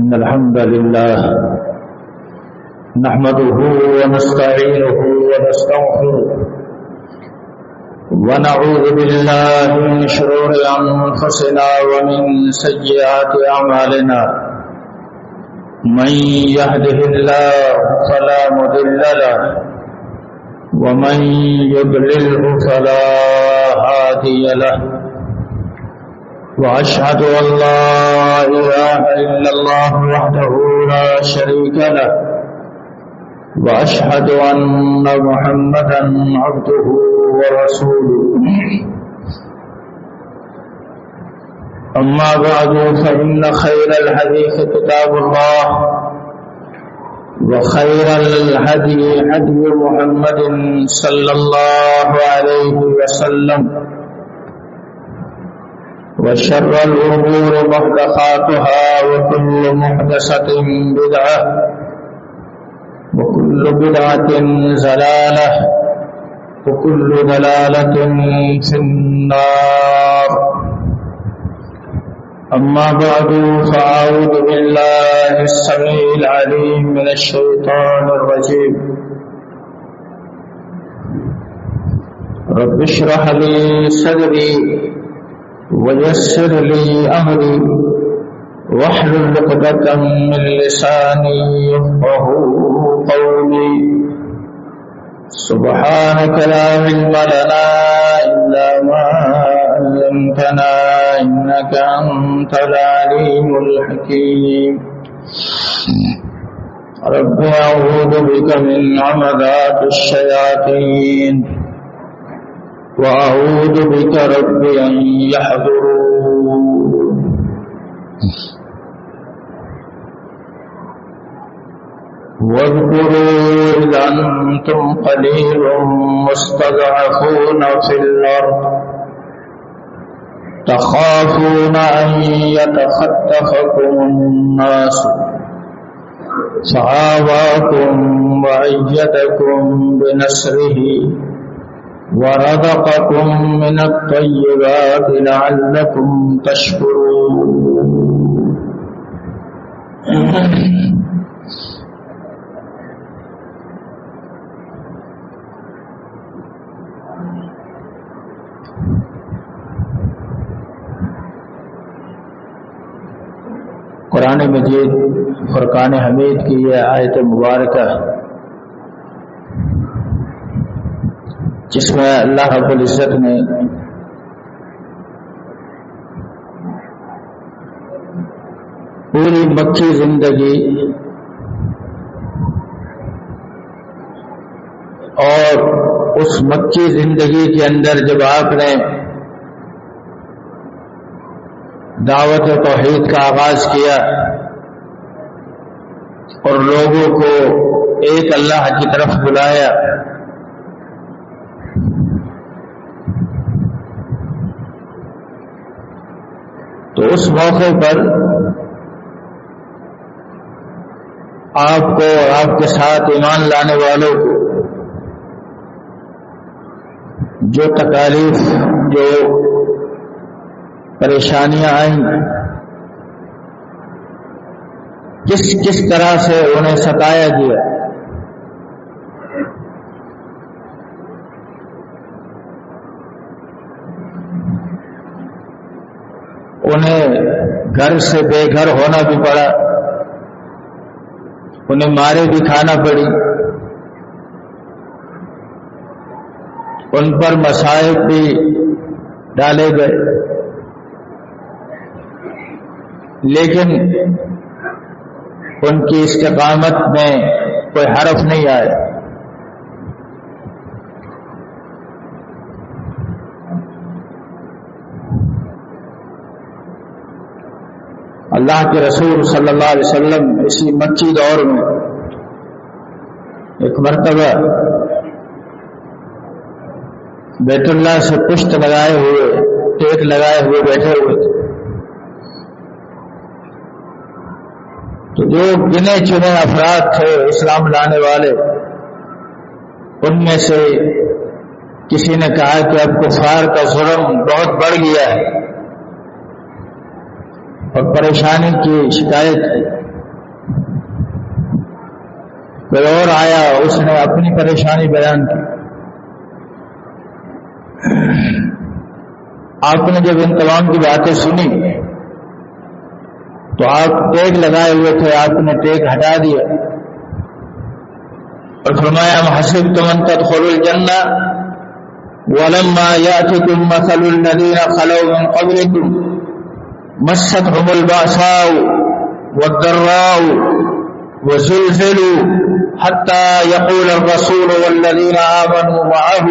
إن الحمد لله نحمده ونستعينه ونستغفره ونعوذ بالله من شرور أنفسنا ومن سيئات أعمالنا من يهده الله فلا مضل له ومن يضلله فلا هادي له وأشهد أن لا إله إلا الله وحده لا شريك له وأشهد أن محمدا عبده ورسوله أما بعد فإن خير الحديث كتاب الله وخير الهدي هدي محمد صلى الله عليه وسلم وشر الأمور محدثاتها وكل محدثة بدعة وكل بدعة ضلالة وكل ضلالة في النار أما بعد فأعوذ بالله السميع العليم من الشيطان الرجيم رب اشرح لي صدري ويسر لي أمري واحلل عقدة من لساني يفقهوا قولي سبحانك لا علم لنا إلا ما علمتنا إنك أنت العليم الحكيم رب أعوذ بك من همزات الشياطين وأعوذ بك رب أن يحضرون واذكروا إذ أنتم قليل مستضعفون في الأرض تخافون أن يتخطفكم الناس فآواكم وأيدكم بنصره ورزقكم من الطيبات لعلكم تشكرون قرآن مجید فرقان حمید کی یہ آیت مبارکہ جس میں اللہ رب العزت نے پوری مکی زندگی اور اس مکی زندگی کے اندر جب آپ نے دعوت توحید کا آغاز کیا اور لوگوں کو ایک اللہ کی طرف بلایا تو اس موقع پر آپ کو اور آپ کے ساتھ ایمان لانے والوں کو جو تکالیف جو پریشانیاں آئیں کس طرح سے انہیں ستایا گیا انہیں گھر سے بے گھر ہونا بھی پڑا انہیں مارے بھی کھانا پڑی ان پر مصائب بھی ڈالے گئے لیکن ان کی استقامت میں کوئی حرف نہیں آیا اللہ کے رسول صلی اللہ علیہ وسلم اسی مکی دور میں ایک مرتبہ بیت اللہ سے پشت لگائے ہوئے ٹیک لگائے ہوئے بیٹھے ہوئے تھے تو جو گنے چنے افراد تھے اسلام لانے والے ان میں سے کسی نے کہا کہ اب کفار کا ظلم بہت بڑھ گیا ہے اور پریشانی کی شکایت ہے. کوئی اور آیا، اس نے اپنی پریشانی بیان کی۔ آپ نے جب ان تمام کی باتیں سنی تو آپ ٹیک لگائے ہوئے تھے، آپ نے ٹیک ہٹا دیا اور فرمایا ام حسبتم ان تدخلوا الجنہ ولما یأتکم مثل الذین خلوا من قبلکم مستهم البأساء والضراء وزلزلوا حتى يقول الرسول والذين آمنوا معه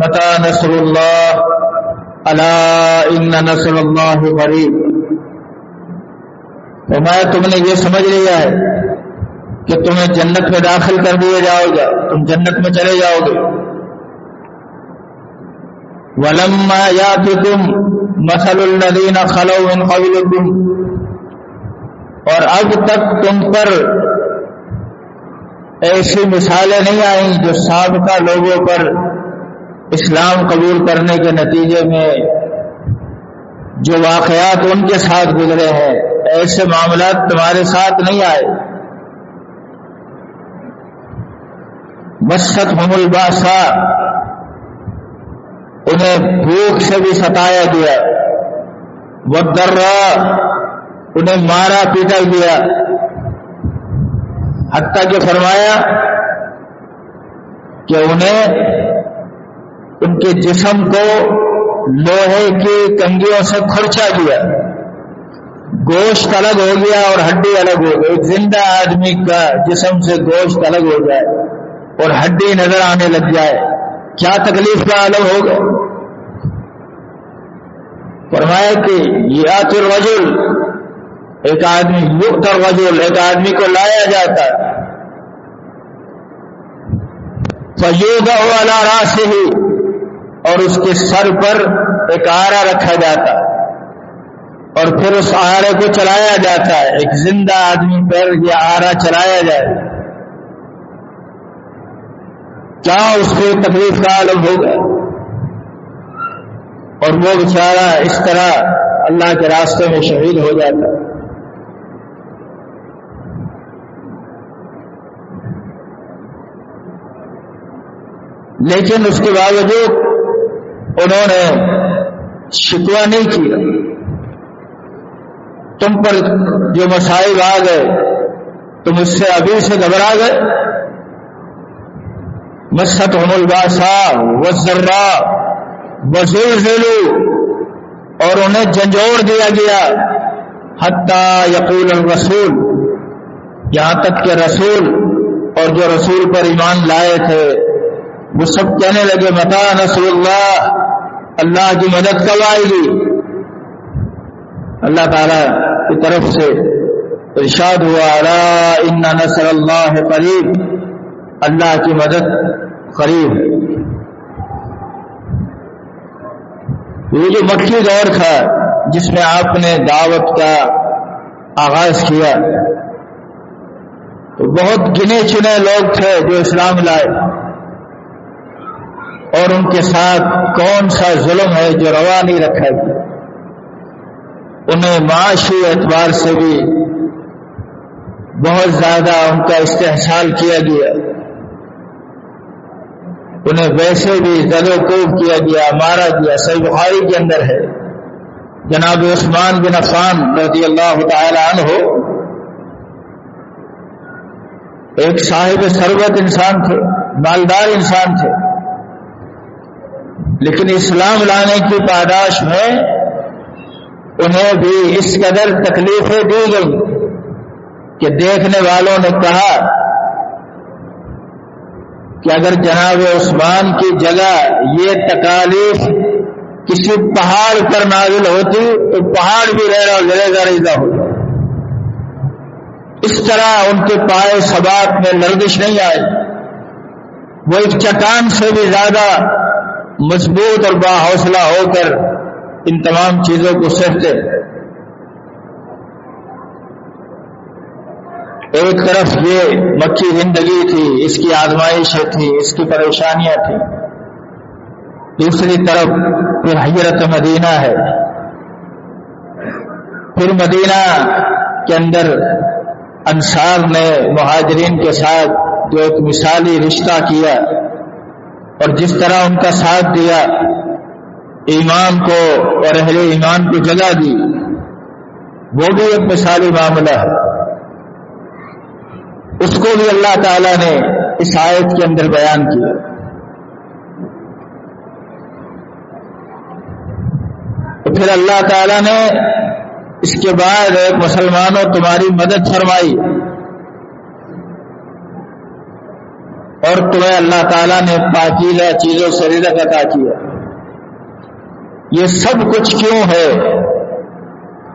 متى نصر الله الا ان نصر الله قریب۔ فرمایا تم نے یہ سمجھ لیا ہے کہ تمہیں جنت میں داخل کر دیے جاؤ گے، تم جنت میں چلے جاؤ گے۔ وَلَمَّا يَأْتِكُمْ مَثَلُ الَّذِينَ خَلَوْا مِنْ قَبْلِكُمْ، اور اب تک تم پر ایسی مثالیں نہیں آئیں جو سابقہ لوگوں پر اسلام قبول کرنے کے نتیجے میں جو واقعات ان کے ساتھ گزرے ہیں، ایسے معاملات تمہارے ساتھ نہیں آئے۔ مستهم الباسا، انہیں بھوک سے بھی ستایا گیا، والضراء، انہیں مارا پیٹا گیا، حتیٰ کہ فرمایا کہ انہیں ان کے جسم کو لوہے کی کنگھیوں سے کھرچا دیا، گوشت الگ ہو گیا اور ہڈی الگ ہو گئی۔ ایک زندہ آدمی کا جسم سے گوشت الگ ہو جائے اور ہڈی نظر آنے لگ جائے، کیا تکلیف کا عالم ہوگا۔ فرمایا کہ یات الرجل، ایک آدمی، یؤت الرجل، ایک آدمی کو لایا جاتا، فیوضع علی راسہ، اور اس کے سر پر ایک آرا رکھا جاتا اور پھر اس آرے کو چلایا جاتا ہے۔ ایک زندہ آدمی پر یہ آرا چلایا جائے، کیا اس کو تکلیف کا عالم ہوگا۔ اور وہ بیچارہ اس طرح اللہ کے راستے میں شہید ہو جاتا۔ لیکن اس کے باوجود انہوں نے شکوہ نہیں کیا۔ تم پر جو مصائب آ گئے تم اس سے ابھی سے گھبرا گئے۔ مستهم الباساء والضراء وزلزلوا، اور انہیں جھنجھوڑ دیا گیا، حتی یقول الرسول، یہاں تک کہ رسول اور جو رسول پر ایمان لائے تھے وہ سب کہنے لگے متی نصر اللہ، اللہ کی مدد کب آئے گی۔ اللہ تعالیٰ کی طرف سے ارشاد ہوا الا ان نصر اللہ قریب، اللہ کی مدد قریب ہے۔ یہ جو مکی دور تھا جس میں آپ نے دعوت کا آغاز کیا تو بہت گنے چنے لوگ تھے جو اسلام لائے، اور ان کے ساتھ کون سا ظلم ہے جو روا نہیں رکھا گیا۔ انہیں معاشی اعتبار سے بھی بہت زیادہ ان کا استحصال کیا گیا، انہیں ویسے بھی زد و کوب کیا گیا، مارا گیا۔ صحیح بخاری کے اندر ہے، جناب عثمان بن عفان رضی اللہ تعالی عنہ ایک صاحب ثروت انسان تھے، مالدار انسان تھے، لیکن اسلام لانے کی پاداش میں انہیں بھی اس قدر تکلیفیں دی گئی کہ دیکھنے والوں نے کہا کہ اگر جناب عثمان کی جگہ یہ تکالیف کسی پہاڑ پر نازل ہوتی تو پہاڑ بھی ریزہ ہوتا۔ اس طرح ان کے پائے ثبات میں لرزش نہیں آئی، وہ ایک چٹان سے بھی زیادہ مضبوط اور باحوصلہ ہو کر ان تمام چیزوں کو سہتے۔ ایک طرف یہ مکی زندگی تھی، اس کی آزمائشیں تھی، اس کی پریشانیاں تھیں، دوسری طرف پھر ہجرت مدینہ ہے، پھر مدینہ کے اندر انصار نے مہاجرین کے ساتھ جو ایک مثالی رشتہ کیا اور جس طرح ان کا ساتھ دیا، ایمان کو اور اہل ایمان کو جگہ دی، وہ بھی ایک مثالی معاملہ ہے۔ اس کو بھی اللہ تعالیٰ نے اس آیت کے اندر بیان کیا۔ تو پھر اللہ تعالیٰ نے اس کے بعد ایک مسلمانوں تمہاری مدد فرمائی اور تمہیں اللہ تعالیٰ نے پاکیزہ چیزوں سے رزق عطا کیا۔ یہ سب کچھ کیوں ہے؟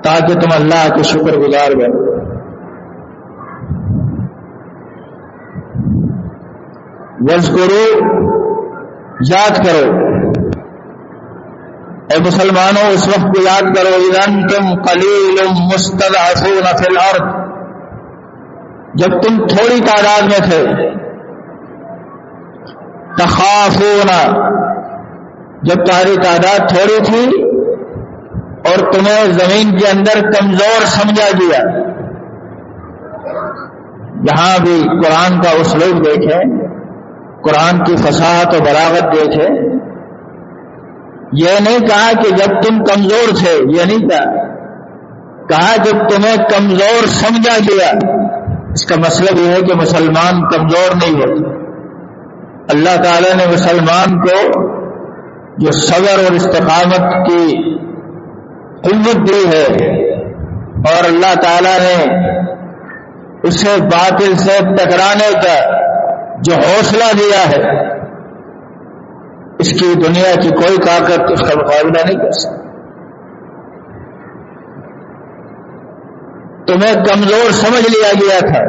تاکہ تم اللہ کے شکر گزار بنو۔ وَاذْكُرُوا، یاد کرو اے مسلمانوں، اس وقت کو یاد کرو، اِذْ أَنْتُمْ قَلِيلٌ مُسْتَضْعَفُونَ فِي الْأَرْضِ، جب تم تھوڑی تعداد میں تھے، تخافون، جب تمہاری تعداد تھوڑی تھی اور تمہیں زمین کے اندر کمزور سمجھا گیا۔ یہاں بھی قرآن کا اسلوب دیکھیں، قرآن کی فصاحت و بلاغت دیکھیں۔ یہ نہیں کہا کہ جب تم کمزور تھے، یہ نہیں کہا جب تمہیں کمزور سمجھا گیا۔ اس کا مطلب یہ ہے کہ مسلمان کمزور نہیں ہوتے۔ اللہ تعالیٰ نے مسلمان کو جو صبر اور استقامت کی قوت دی ہے اور اللہ تعالیٰ نے اسے باطل سے ٹکرانے کا جو حوصلہ دیا ہے، اس کی دنیا کی کوئی طاقت اس کا مقابلہ نہیں کر سکتی۔ تمہیں کمزور سمجھ لیا گیا تھا۔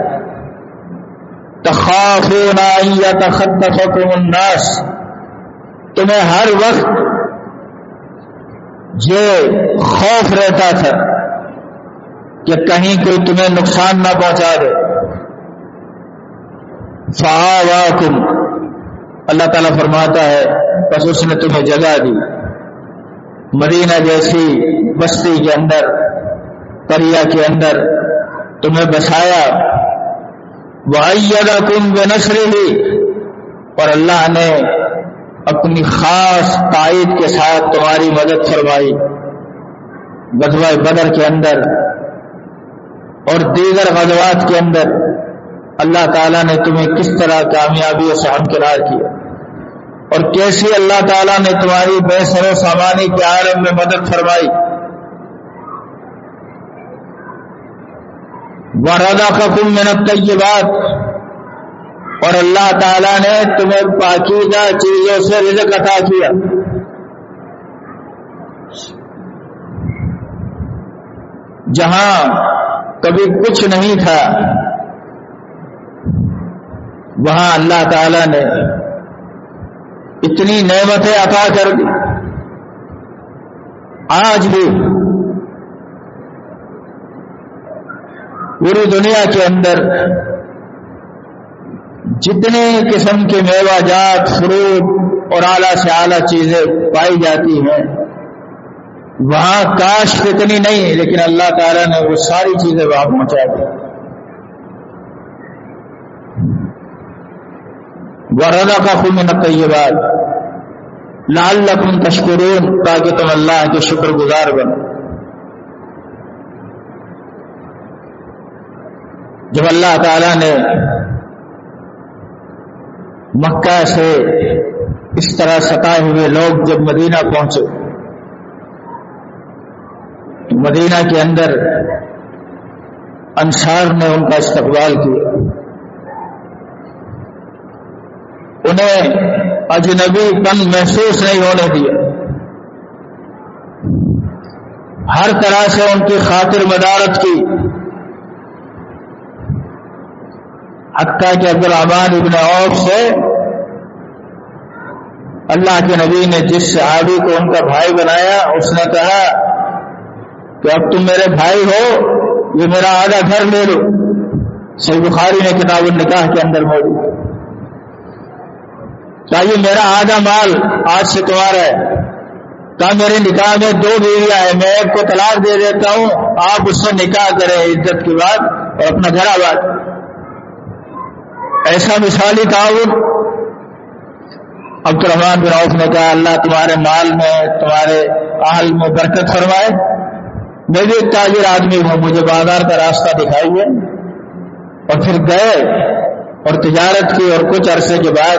تخافون ان یتخطفکم الناس، تمہیں ہر وقت یہ خوف رہتا تھا کہ کہیں کوئی تمہیں نقصان نہ پہنچا دے۔ فآواکم، اللہ تعالیٰ فرماتا ہے بس اس نے تمہیں جگہ دی، مدینہ جیسی بستی کے اندر، قریہ کے اندر تمہیں بسایا۔ وَأَيَّدَكُمْ بِنَصْرِهِ، اور اللہ نے اپنی خاص تائید کے ساتھ تمہاری مدد فرمائی۔ غزوہ بدر کے اندر اور دیگر غزوات کے اندر اللہ تعالیٰ نے تمہیں کس طرح کامیابیوں سے ہمکنار کیا اور کیسی اللہ تعالیٰ نے تمہاری بے سر و سامانی کے عالم میں مدد فرمائی۔ وَرَزَقَكُم مِّنَ الطَّيِّبَاتِ، اور اللہ تعالیٰ نے تمہیں پاکیزہ چیزوں سے رزق عطا کیا۔ جہاں کبھی کچھ نہیں تھا، وہاں اللہ تعالیٰ نے اتنی نعمتیں عطا کر دی۔ آج بھی پوری دنیا کے اندر جتنے قسم کے میوہ جات، فروٹ اور اعلیٰ سے اعلیٰ چیزیں پائی جاتی ہیں، وہاں کاشت اتنی نہیں، لیکن اللہ تعالیٰ نے وہ ساری چیزیں وہاں پہنچا دی۔ وَرَزَقَكُم مِّنَ الطَّيِّبَاتِ لَعَلَّكُمْ تَشْكُرُونَ، تاکہ تم اللہ کے شکر گزار بنو۔ جب اللہ تعالیٰ نے مکہ سے اس طرح ستائے ہوئے لوگ جب مدینہ پہنچے، تو مدینہ کے اندر انصار نے ان کا استقبال کیا، انہیں اجنبی پن محسوس نہیں ہونے دیا، ہر طرح سے ان کی خاطر مدارت کی، حتیٰ کہ عبدالرحمن ابن عوف سے اللہ کے نبی نے جس صحابی کو ان کا بھائی بنایا، اس نے کہا کہ اب تم میرے بھائی ہو، یہ میرا آدھا گھر لے لو۔ صحیح بخاری میں کتاب النکاح کے اندر موجود ہے۔ یہ میرا آدھا مال آج سے تمہارا ہے۔ کہا میرے نکاح میں 2 بیویاں ہیں، میں ایک کو طلاق دے دیتا ہوں، آپ اس سے نکاح کریں عدت کے بعد اور اپنا گھر آباد۔ ایسا مثالی تعاون۔ عبد الرحمن بن عوف نے کہا اللہ تمہارے مال میں، تمہارے اہل میں برکت فرمائے، میں بھی ایک تاجر آدمی ہوں، مجھے بازار کا راستہ دکھائیے۔ اور پھر گئے اور تجارت کی اور کچھ عرصے کے بعد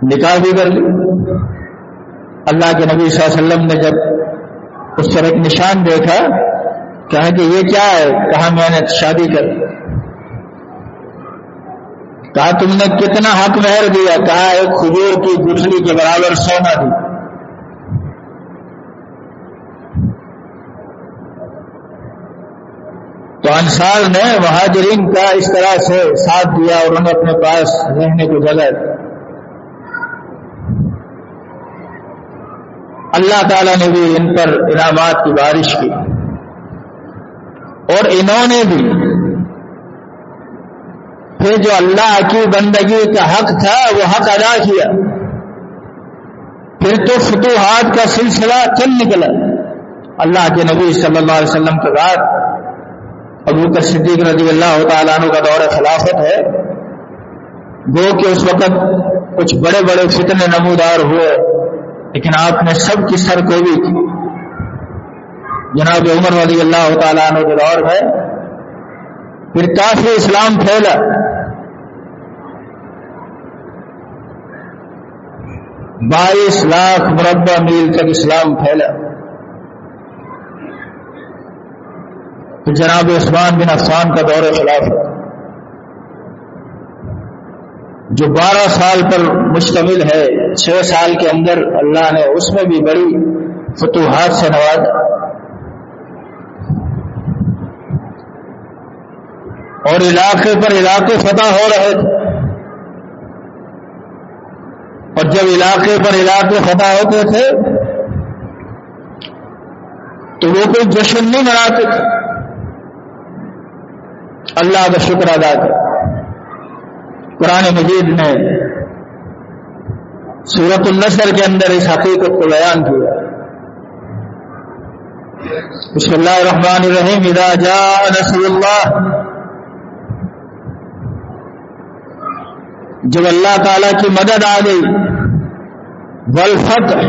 نکاح بھی کر لی۔ اللہ کے نبی صلی اللہ علیہ وسلم نے جب اس پر ایک نشان دیکھا، کہا کہ یہ کیا ہے؟ کہا میں نے شادی کر لی۔ کہا تم نے کتنا حق مہر دیا؟ کہا ایک کھجور کی گٹھلی کے برابر سونا دی۔ تو انصار نے مہاجرین کا اس طرح سے ساتھ دیا اور انہیں اپنے پاس رہنے کو جگہ دی۔ اللہ تعالیٰ نے بھی ان پر انعامات کی بارش کی، اور انہوں نے بھی پھر جو اللہ کی بندگی کا حق تھا وہ حق ادا کیا۔ پھر تو فتوحات کا سلسلہ چل نکلا۔ اللہ کے نبی صلی اللہ علیہ وسلم کے بعد ابوبکر صدیق رضی اللہ تعالیٰ عنہ کا دور خلافت ہے، گو کہ اس وقت کچھ بڑے بڑے فتنے نمودار ہوئے، لیکن آپ نے سب کی سرکوبی کی۔ جناب عمر رضی اللہ تعالیٰ عنہ کے دور میں پھر کافی اسلام پھیلا۔ 22 لاکھ مربع میل تک اسلام پھیلا۔ تو جناب عثمان بن عفان کا دور خلافت جو 12 سال پر مشتمل ہے، 6 سال کے اندر اللہ نے اس میں بھی بڑی فتوحات سے نوازا، اور علاقے پر علاقے فتح ہو رہے تھے۔ اور جب علاقے پر علاقے فتح ہوتے تھے تو وہ کوئی جشن نہیں مناتے تھے، اللہ کا شکر ادا کر۔ قرآن مجید نے سورۃ النصر کے اندر اس حقیقت کو بیان کیا۔ بسم اللہ الرحمن الرحیم، اذا جاء نصر اللہ، جب اللہ تعالیٰ کی مدد آ گئی، والفتح،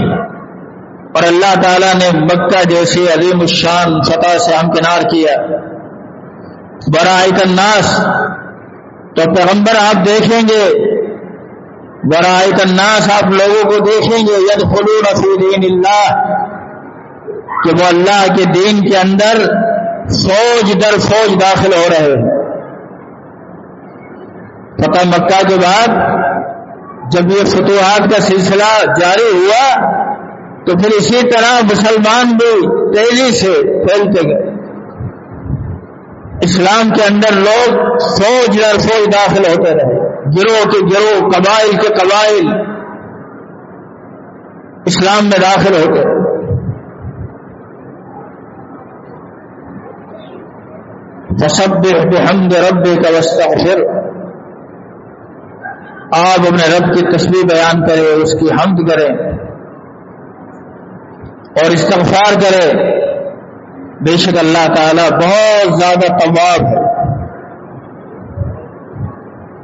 اور اللہ تعالیٰ نے مکہ جیسی عظیم الشان فتح سے ہمکنار کیا، برائت الناس، تو پیغمبر آپ دیکھیں گے، برائت الناس، آپ لوگوں کو دیکھیں گے، یدخلون فی دین اللہ، کہ وہ اللہ کے دین کے اندر فوج در فوج داخل ہو رہے ہیں۔ فتح مکہ کے بعد جب یہ فتوحات کا سلسلہ جاری ہوا تو پھر اسی طرح مسلمان بھی تیزی سے پھیلتے گئے۔ اسلام کے اندر لوگ فوج در فوج داخل ہوتے رہے، گروہ کے گروہ، قبائل کے قبائل اسلام میں داخل ہوتے رہے۔ فسبح بحمد ربک واستغفر، آپ اپنے رب کی تسبیح بیان کریں، اس کی حمد کریں اور استغفار کریں، بے شک اللہ تعالیٰ بہت زیادہ تواب ہے۔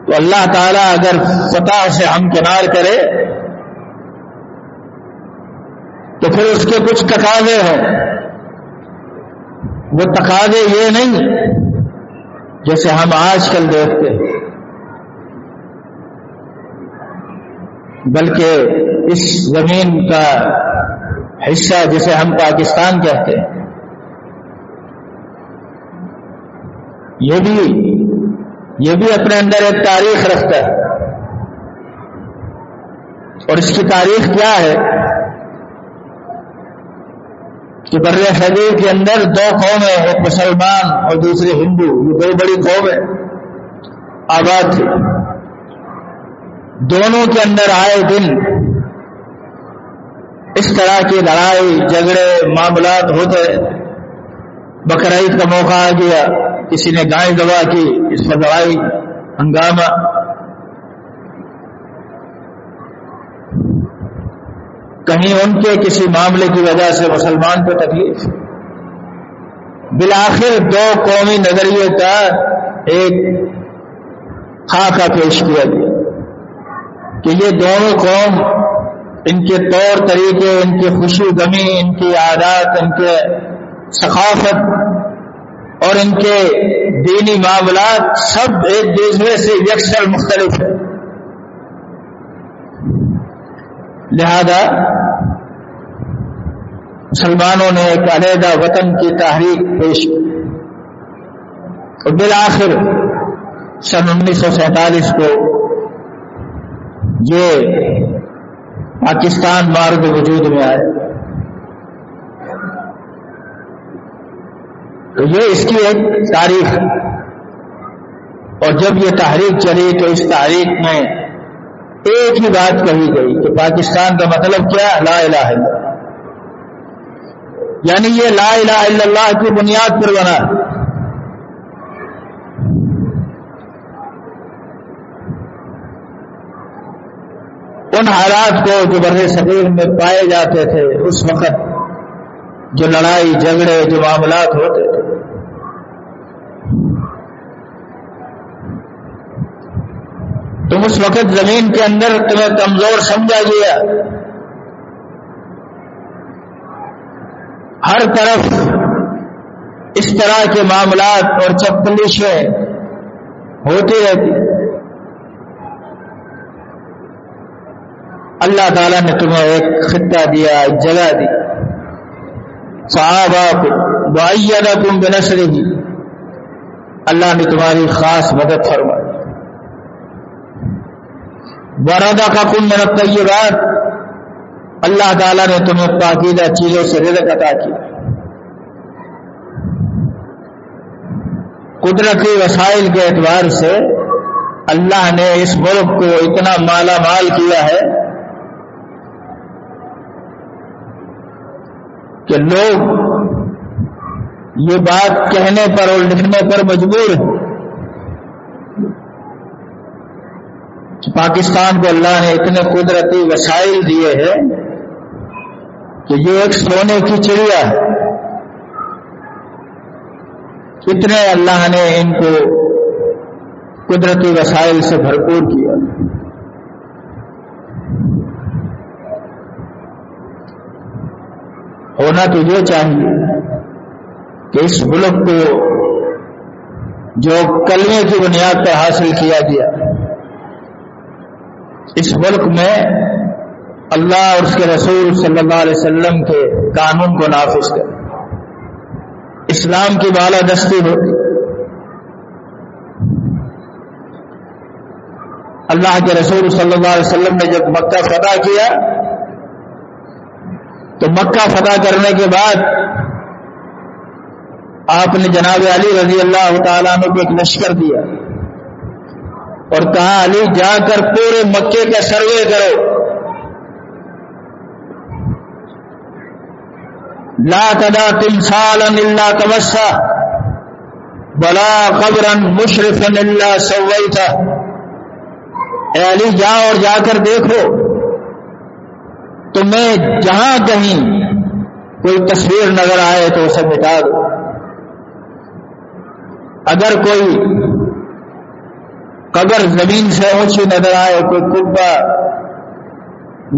تو اللہ تعالیٰ اگر فتح سے ہمکنار کرے تو پھر اس کے کچھ تقاضے ہیں۔ وہ تقاضے یہ نہیں جیسے ہم آج کل دیکھتے ہیں، بلکہ اس زمین کا حصہ جسے ہم پاکستان کہتے ہیں، یہ بھی اپنے اندر ایک تاریخ رکھتا ہے۔ اور اس کی تاریخ کیا ہے کہ بر صغیر کے اندر 2 قومیں، ایک مسلمان اور دوسری ہندو، یہ 2 بڑی قومیں آباد تھی۔ دونوں کے اندر آئے دن اس طرح کی لڑائی جھگڑے معاملات ہوتے۔ بقرعید کا موقع آ گیا، کسی نے گائے ذبح کی، اس پر لڑائی ہنگامہ، کہیں ان کے کسی معاملے کی وجہ سے مسلمان کو تکلیف. بالآخر دو قومی نظریے کا ایک خاکہ پیش کیا گیا کہ یہ دونوں قوم، ان کے طور طریقے، ان کی خوشی و غمی، ان کی عادات، ان کے ثقافت اور ان کے دینی معاملات سب ایک دوسرے سے یکسر مختلف ہیں. لہذا مسلمانوں نے ایک علیحدہ وطن کی تحریک پیش کی اور بالآخر سن 1947 کو یہ پاکستان مارد وجود میں آئے. تو یہ اس کی ایک تاریخ ہے. اور جب یہ تحریک چلی تو اس تحریک میں ایک ہی بات کہی گئی کہ پاکستان کا مطلب کیا؟ لا الہ الا اللہ. یعنی یہ لا الہ الا اللہ کی بنیاد پر بنا. ان حالات کو جو بر صغیر میں پائے جاتے تھے اس وقت، جو لڑائی جھگڑے جو معاملات ہوتے تھے، تم اس وقت زمین کے اندر تمہیں کمزور سمجھا گیا. ہر طرف اس طرح کے معاملات اور چپلشیں ہوتی رہتی. اللہ تعالیٰ نے تمہیں ایک خطہ دیا، ایک جگہ دی. صحابہ وَأَيَّدَكُمْ بِنَصْرِهِ، اللہ نے تمہاری خاص مدد فرمائی. وَرَزَقَكُم مِّنَ الطَّيِّبَاتِ، اللہ تعالیٰ نے تمہیں پاکیزہ چیزوں سے رزق عطا کیا. قدرتی وسائل کے اعتبار سے اللہ نے اس ملک کو اتنا مالا مال کیا ہے کہ لوگ یہ بات کہنے پر اور لکھنے پر مجبور ہیں کہ پاکستان کو اللہ نے اتنے قدرتی وسائل دیے ہیں کہ یہ ایک سونے کی چڑیا ہے. اتنے اللہ نے ان کو قدرتی وسائل سے بھرپور کیا. ہونا تو یہ چاہیے کہ اس ملک کو جو کلمے کی بنیاد پر حاصل کیا گیا، اس ملک میں اللہ اور اس کے رسول صلی اللہ علیہ وسلم کے قانون کو نافذ کرے، اسلام کی بالادستی ہوتی. اللہ کے رسول صلی اللہ علیہ وسلم نے جب مکہ فتح کیا تو مکہ فتح کرنے کے بعد آپ نے جناب علی رضی اللہ تعالیٰ عنہ کو ایک لشکر دیا اور کہا علی جا کر پورے مکے کا سروے کرو، لا تدع تمثالا الا تمسا ولا قبرا مشرفا الا سویتہ. اے علی جاؤ اور جا کر دیکھو، تمہیں جہاں کہیں کوئی تصویر نظر آئے تو اسے مٹا دو. اگر کوئی قبر زمین سے اونچی نظر آئے، کوئی قبہ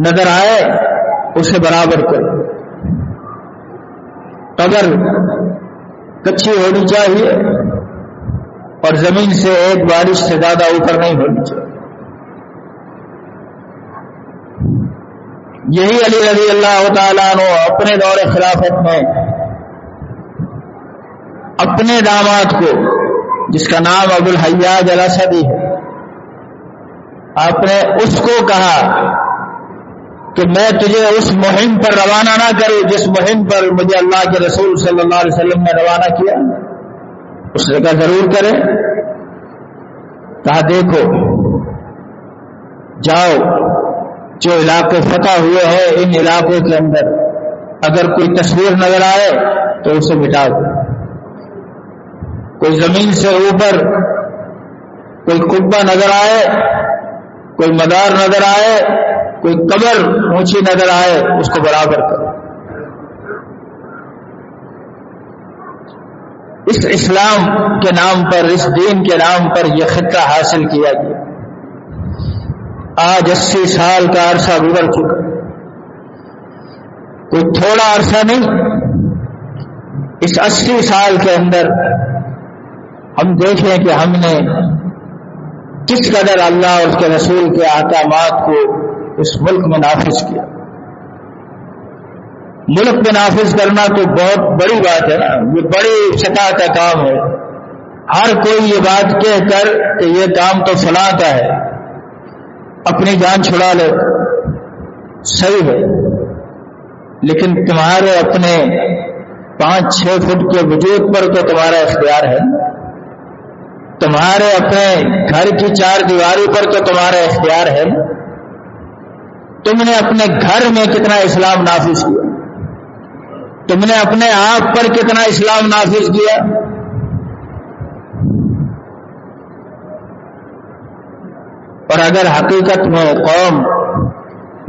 نظر آئے، اسے برابر کرو. قبر کچی ہونی چاہیے اور زمین سے ایک بارش سے زیادہ اوپر نہیں ہونی چاہیے. یہی علی رضی اللہ تعالیٰ عنہ اپنے دور خلافت میں اپنے داماد کو، جس کا نام ابو الحیاج الاسدی ہے، آپ نے اس کو کہا کہ میں تجھے اس مہم پر روانہ نہ کروں جس مہم پر مجھے اللہ کے رسول صلی اللہ علیہ وسلم نے روانہ کیا. اس نے کہا ضرور کریں. کہا دیکھو، جاؤ جو علاقے فتح ہوئے ہیں ان علاقوں کے اندر اگر کوئی تصویر نظر آئے تو اسے مٹا دو. کوئی زمین سے اوپر کوئی قبہ نظر آئے، کوئی مدار نظر آئے کوئی قبر اونچی نظر آئے اس کو برابر کرو. اس اسلام کے نام پر، اس دین کے نام پر یہ خطہ حاصل کیا گیا. آج 80 سال کا عرصہ گزر چکا، کوئی تھوڑا عرصہ نہیں. اس 80 سال کے اندر ہم دیکھیں کہ ہم نے کس قدر اللہ اور اس کے رسول کے احکامات کو اس ملک میں نافذ کیا. ملک میں نافذ کرنا تو بہت بڑی بات ہے نا، یہ بڑی سطح کا کام ہے. ہر کوئی یہ بات کہہ کر کہ یہ کام تو فلاں کا ہے اپنی جان چھڑا لے، صحیح ہے، لیکن تمہارے اپنے 5-6 فٹ کے وجود پر تو تمہارا اختیار ہے. تمہارے اپنے گھر کی 4 دیواری پر تو تمہارا اختیار ہے. تم نے اپنے گھر میں کتنا اسلام نافذ کیا، تم نے اپنے آپ پر کتنا اسلام نافذ کیا. اور اگر حقیقت میں قوم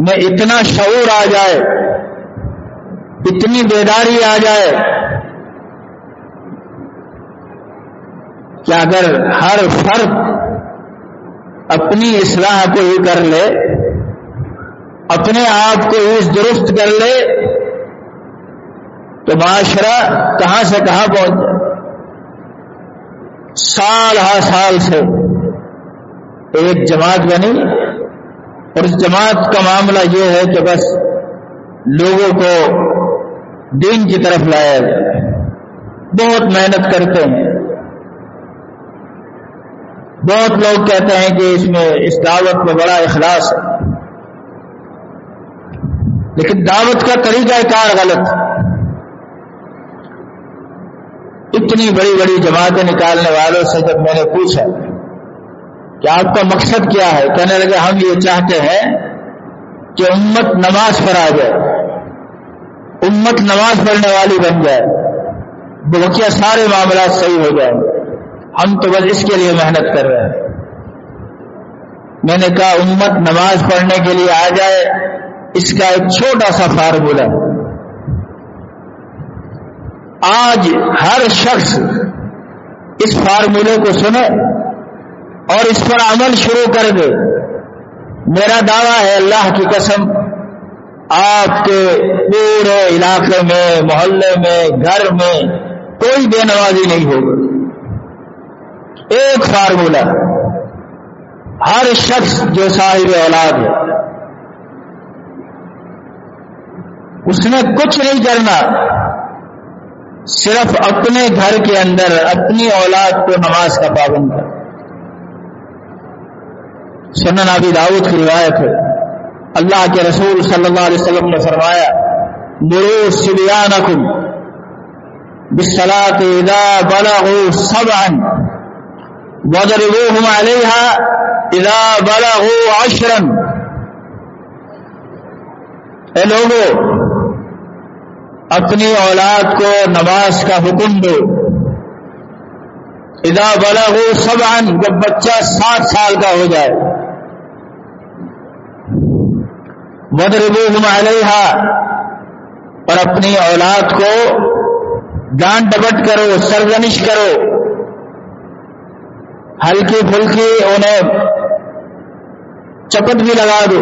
میں اتنا شعور آ جائے، اتنی بیداری آ جائے کہ اگر ہر فرد اپنی اصلاح کو ہی کر لے، اپنے آپ کو ہی درست کر لے، تو معاشرہ کہاں سے کہاں پہنچ جائے. سال ہر سال سے ایک جماعت بنی، اور اس جماعت کا معاملہ یہ ہے کہ بس لوگوں کو دین کی طرف لایا جائے. بہت محنت کرتے ہیں، بہت لوگ کہتے ہیں کہ اس دعوت میں بڑا اخلاص ہے، لیکن دعوت کا طریقہ کار غلط ہے. اتنی بڑی بڑی جماعتیں نکالنے والوں سے جب میں نے پوچھا کہ آپ کا مقصد کیا ہے، کہنے لگے ہم یہ چاہتے ہیں کہ امت نماز پر آ جائے، امت نماز پڑھنے والی بن جائے، بقیہ سارے معاملات صحیح ہو جائیں. ہم تو بس اس کے لیے محنت کر رہے ہیں. میں نے کہا امت نماز پڑھنے کے لیے آ جائے، اس کا ایک چھوٹا سا فارمولہ ہے. آج ہر شخص اس فارمولے کو سنے اور اس پر عمل شروع کر دے. میرا دعویٰ ہے اللہ کی قسم، آپ کے پورے علاقے میں، محلے میں، گھر میں کوئی بے نمازی نہیں ہوگا. ایک فارمولہ، ہر شخص جو صاحب اولاد ہے اس نے کچھ نہیں کرنا، صرف اپنے گھر کے اندر اپنی اولاد کو نماز کا پابند کر. سنن ابی داؤد کی روایت ہے، اللہ کے رسول صلی اللہ علیہ وسلم نے فرمایا مروا صبیانکم بالصلاۃ اذا بلغوا 7 وضربوهم علیہا اذا بلغوا 10. اے لوگو، اپنی اولاد کو نماز کا حکم دو اذا بلغوا 7، جب بچہ 7 سال کا ہو جائے. وضربوهم علیہا، اور اپنی اولاد کو ڈانٹ ڈپٹ کرو، سرزنش کرو، ہلکی پھلکی انہیں چپت بھی لگا دو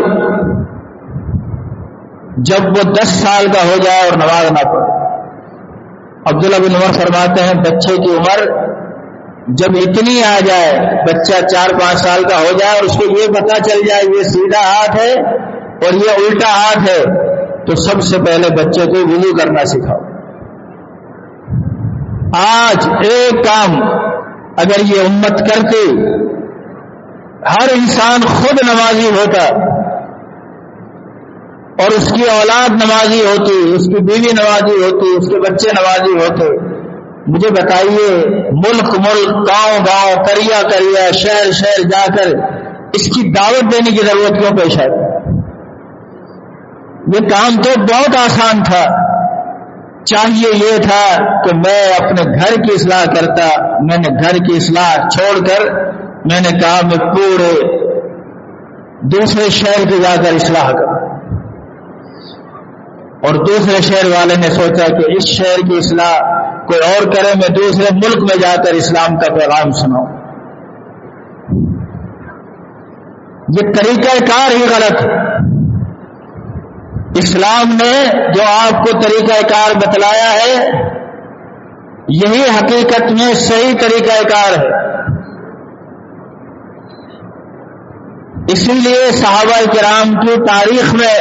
جب وہ 10 سال کا ہو جائے اور نماز نہ پڑھے. عبداللہ بن عمر فرماتے ہیں بچے کی عمر جب اتنی آ جائے، بچہ 4-5 سال کا ہو جائے اور اس کو یہ پتہ چل جائے یہ سیدھا ہاتھ ہے اور یہ الٹا ہاتھ ہے، تو سب سے پہلے بچے کو وضو کرنا سکھاؤ. آج ایک کام اگر یہ امت کرتی، ہر انسان خود نمازی ہوتا اور اس کی اولاد نمازی ہوتی، اس کی بیوی نمازی ہوتی، اس کے بچے نمازی ہوتے، مجھے بتائیے ملک گاؤں گاؤں، کریا کریا، شہر شہر جا کر اس کی دعوت دینے کی ضرورت کیوں پیش آئی؟ یہ کام تو بہت آسان تھا. چاہیے یہ تھا کہ میں اپنے گھر کی اصلاح کرتا. میں نے گھر کی اصلاح چھوڑ کر میں نے کہا میں پورے دوسرے شہر کی جا کر اصلاح کرو، اور دوسرے شہر والے نے سوچا کہ اس شہر کی اصلاح کوئی اور کرے، میں دوسرے ملک میں جا کر اسلام کا پیغام سناؤں۔ یہ طریقہ کار ہی غلط ہے۔ اسلام نے جو آپ کو طریقہ کار بتلایا ہے یہی حقیقت میں صحیح طریقہ کار ہے۔ اسی لیے صحابہ کرام کی تاریخ میں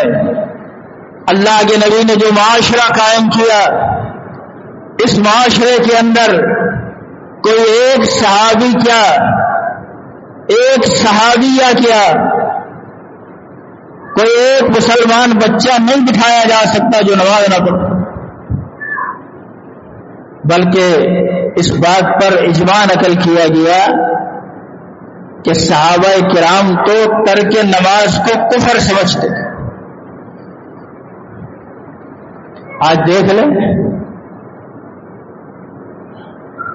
اللہ کے نبی نے جو معاشرہ قائم کیا، اس معاشرے کے اندر کوئی ایک صحابی کیا، ایک صحابیہ کیا، کوئی ایک مسلمان بچہ نہیں بٹھایا جا سکتا جو نماز نہ پڑھے، بلکہ اس بات پر اجماع نقل کیا گیا کہ صحابہ کرام تو ترک نماز کو کفر سمجھتے تھے۔ آج دیکھ لیں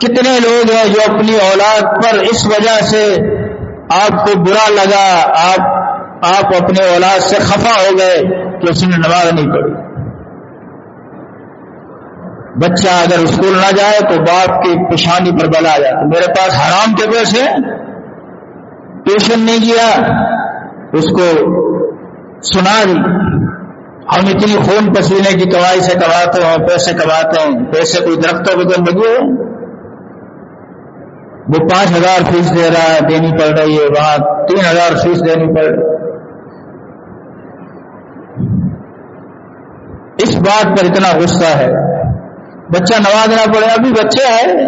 کتنے لوگ ہیں جو اپنی اولاد پر اس وجہ سے آپ کو برا لگا، آپ اپنے اولاد سے خفا ہو گئے کہ اس نے نماز نہیں پڑھی۔ بچہ اگر اسکول نہ جائے تو باپ کی پیشانی پر بلا آ جاتا، میرے پاس حرام کے پیسے، ٹیوشن نہیں کیا، اس کو سنا دی، ہم اتنی خون پسینے کی کمائی سے کماتے ہیں، پیسے کماتے ہیں، پیسے کوئی درختوں کے تو لگے ہیں، وہ 5,000 فیس دے رہا ہے، دینی پڑ رہی ہے، وہاں 3,000 فیس دینی پڑ رہی ہے۔ اس بات پر اتنا غصہ ہے، بچہ نماز نہ پڑھے، ابھی بچہ ہے،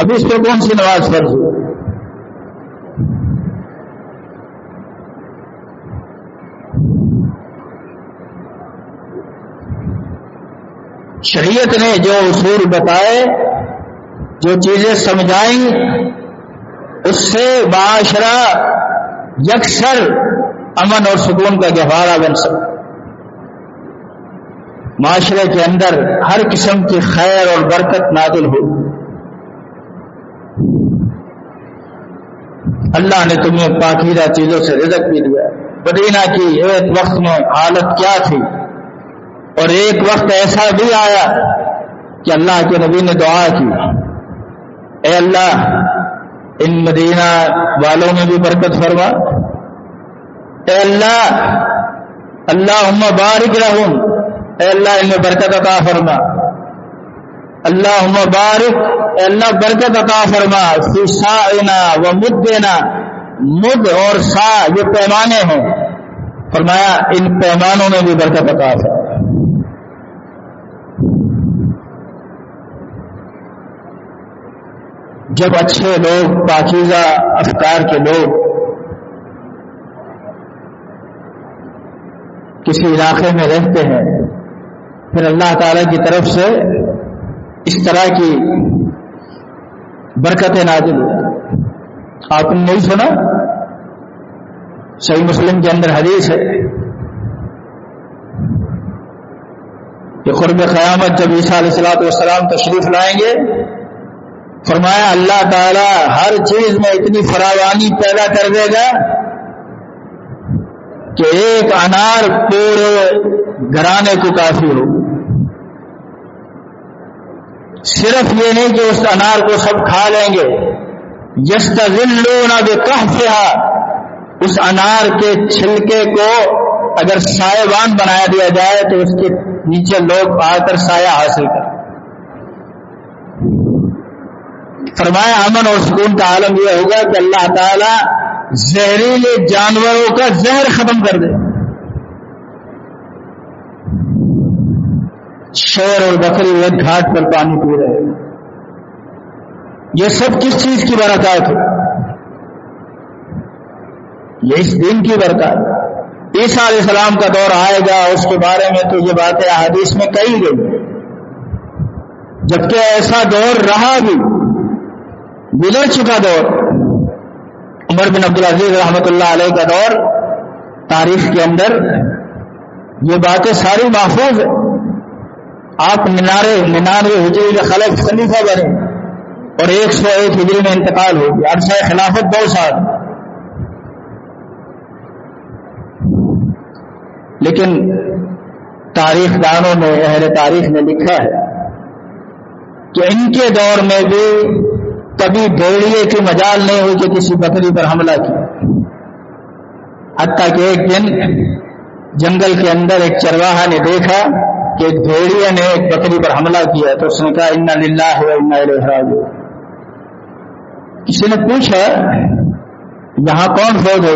ابھی اس پہ کون سی نماز فرض ہو؟ شریعت نے جو اصول بتائے، جو چیزیں سمجھائیں، اس سے معاشرہ یکسر امن اور سکون کا گہوارہ بن سکتا، معاشرے کے اندر ہر قسم کی خیر اور برکت نازل ہو۔ اللہ نے تمہیں پاکیزہ چیزوں سے رزق بھی دیا۔ مدینہ کی ایک وقت میں حالت کیا تھی، اور ایک وقت ایسا بھی آیا کہ اللہ کے نبی نے دعا کی، اے اللہ ان مدینہ والوں میں بھی برکت فرما، اے اللہ اللہم بارک لہم، اے اللہ ان میں برکت عطا فرما، اللہم بارک، اے اللہ برکت عطا فرما فی ساعنا و مدنا، مد اور سا یہ پیمانے ہیں، فرمایا ان پیمانوں میں بھی برکت عطا فرما۔ جب اچھے لوگ، پاکیزہ افکار کے لوگ کسی علاقے میں رہتے ہیں، پھر اللہ تعالی کی طرف سے اس طرح کی برکتیں نازل ہوتی۔ آپ نے نہیں سنا؟ صحیح مسلم کے اندر حدیث ہے کہ قرب قیامت جب عیسیٰ علیہ السلام تشریف لائیں گے، فرمایا اللہ تعالی ہر چیز میں اتنی فراوانی پیدا کر دے گا کہ ایک انار پورے گھرانے کو کافی ہو۔ صرف یہ نہیں کہ اس انار کو سب کھا لیں گے، یستظلون بقحفها، اس انار کے چھلکے کو اگر سایبان بنایا دیا جائے تو اس کے نیچے لوگ آ کر سایہ حاصل کریں۔ فرمایا امن اور سکون کا عالم یہ ہوگا کہ اللہ تعالی زہریلے جانوروں کا زہر ختم کر دے۔ شیر اور بکری ایک گھاٹ پر پانی پی رہے ہیں، یہ سب کس چیز کی برکات ہے؟ یہ اس دین کی برکات۔ عیسیٰ علیہ السلام کا دور آئے گا، اس کے بارے میں تو یہ باتیں احادیث میں کہی گئی، جبکہ ایسا دور رہا بھی، گزر چکا دور، عمر بن عبدالعزیز رحمۃ اللہ علیہ کا دور، تاریخ کے اندر یہ باتیں ساری محفوظ ہیں۔ آپ 99 ہجری کے خلیفہ بنے اور 101 ہجری میں انتقال ہو گیا، عرصہ خلافت 2 سال۔ لیکن تاریخ دانوں نے، اہل تاریخ نے لکھا ہے کہ ان کے دور میں بھی کبھی بھیڑیے کی مجال نہیں ہوئی کہ کسی بکری پر حملہ کیا، حتیٰ کہ ایک دن جنگل کے اندر ایک چرواہا نے دیکھا کہ ایک بھیڑیے نے ایک بکری پر حملہ کیا تو اس نے کہا انا للہ و انا الیہ راجعون۔ کسی نے پوچھا یہاں کون فوت ہو؟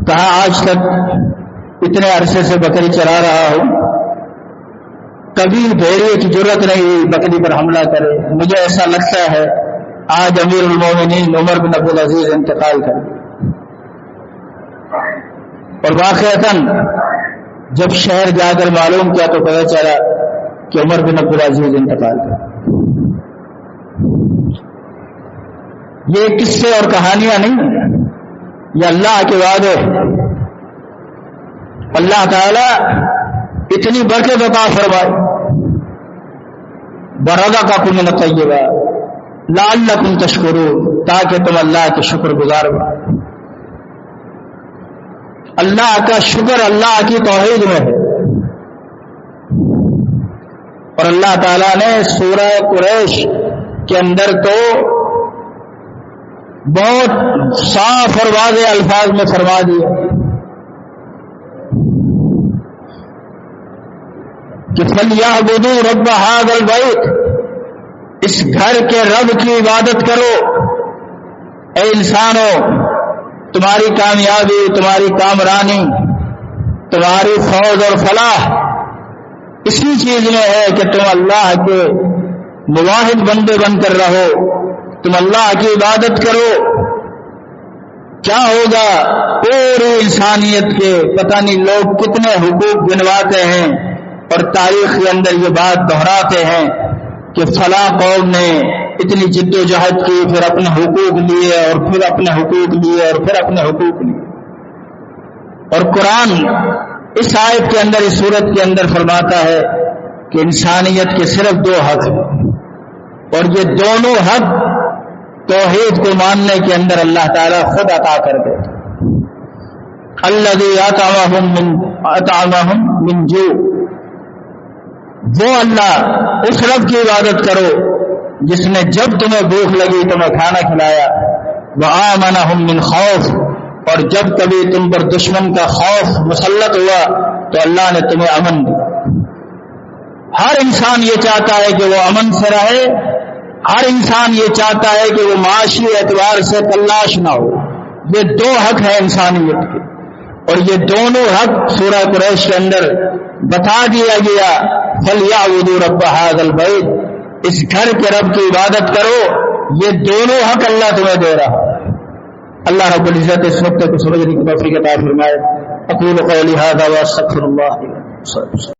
کہا آج تک اتنے عرصے سے بکری چرا رہا ہوں، کبھی بھیڑیے کی ضرورت نہیں ہوئی بکری پر حملہ کرے، مجھے ایسا لگتا ہے آج امیر المومنین عمر بن عبد العزیز انتقال کر گئے۔ اور واقعتاً جب شہر جا کر معلوم کیا تو پتہ چلا کہ عمر بن عبد العزیز انتقال کر گئے۔ یہ قصے اور کہانیاں نہیں، یہ اللہ کے وعدے۔ اللہ تعالی اتنی برکت عطا فرمائے، ورزقکم من الطیبات لعلکم تشکرون، تاکہ تم اللہ کے شکر گزار ہو۔ اللہ کا شکر اللہ کی توحید میں ہے۔ اور اللہ تعالیٰ نے سورہ قریش کے اندر تو بہت صاف اور واضح الفاظ میں فرما دیا کہ فَلْيَعْبُدُوا رَبَّ هَذَا الْبَيْتِ، اس گھر کے رب کی عبادت کرو۔ اے انسانوں، تمہاری کامیابی، تمہاری کامرانی، تمہاری فوز اور فلاح اسی چیز میں ہے کہ تم اللہ کے مواحد بندے بن کر رہو، تم اللہ کی عبادت کرو۔ کیا ہوگا؟ پوری انسانیت کے پتہ نہیں لوگ کتنے حقوق گنواتے ہیں اور تاریخ کے اندر یہ بات دہراتے ہیں کہ فلاں قوم نے اتنی جد و جہد کی، پھر اپنے حقوق لیے اور پھر اپنے حقوق لیے اور پھر اپنے حقوق لیے۔ اور قرآن اس آیت کے اندر، اس سورت کے اندر فرماتا ہے کہ انسانیت کے صرف دو حق ہیں، اور یہ دونوں حق توحید کو ماننے کے اندر اللہ تعالیٰ خود عطا کر دیتا۔ الذی اطعمہم من جوع، وہ اللہ، اس رب کی عبادت کرو جس نے جب تمہیں بھوک لگی تمہیں کھانا کھلایا، وآمنہم من خوف، اور جب کبھی تم پر دشمن کا خوف مسلط ہوا تو اللہ نے تمہیں امن دیا۔ ہر انسان یہ چاہتا ہے کہ وہ امن سے رہے، ہر انسان یہ چاہتا ہے کہ وہ معاشی اعتبار سے تلاش نہ ہو۔ یہ دو حق ہیں انسانیت کے، اور یہ دونوں حق سورہ قریش کے اندر بتا دیا گیا۔ فَلْيَعْبُدُوا رَبَّ هَذَا الْبَيْتِ، اس گھر کے رب کی عبادت کرو۔ یہ دونوں حق اللہ تمہیں دے رہا ہے۔ اللہ رب العزت اس نقطے کو سمجھنے کی توفیق عطا فرمائے۔ اقول قولی ھذا واستغفر اللہ۔